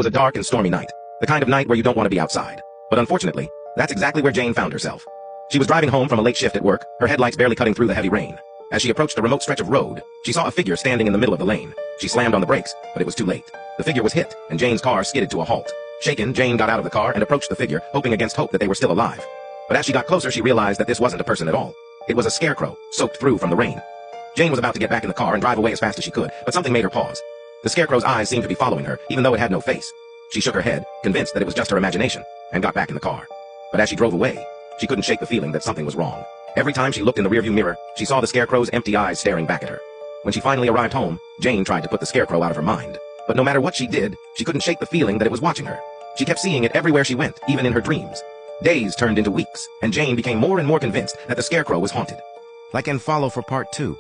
was a dark and stormy night, the kind of night where you don't want to be outside. But unfortunately, that's exactly where Jane found herself. She was driving home from a late shift at work, her headlights barely cutting through the heavy rain. As she approached a remote stretch of road, she saw a figure standing in the middle of the lane. She slammed on the brakes, but it was too late. The figure was hit, and Jane's car skidded to a halt. Shaken, Jane got out of the car and approached the figure, hoping against hope that they were still alive. But as she got closer, she realized that this wasn't a person at all. It was a scarecrow, soaked through from the rain. Jane was about to get back in the car and drive away as fast as she could, but something made her pause. The scarecrow's eyes seemed to be following her, even though it had no face. She shook her head, convinced that it was just her imagination, and got back in the car. But as she drove away, she couldn't shake the feeling that something was wrong. Every time she looked in the rearview mirror, she saw the scarecrow's empty eyes staring back at her. When she finally arrived home, Jane tried to put the scarecrow out of her mind. But no matter what she did, she couldn't shake the feeling that it was watching her. She kept seeing it everywhere she went, even in her dreams. Days turned into weeks, and Jane became more and more convinced that the scarecrow was haunted. Like and follow for part 2.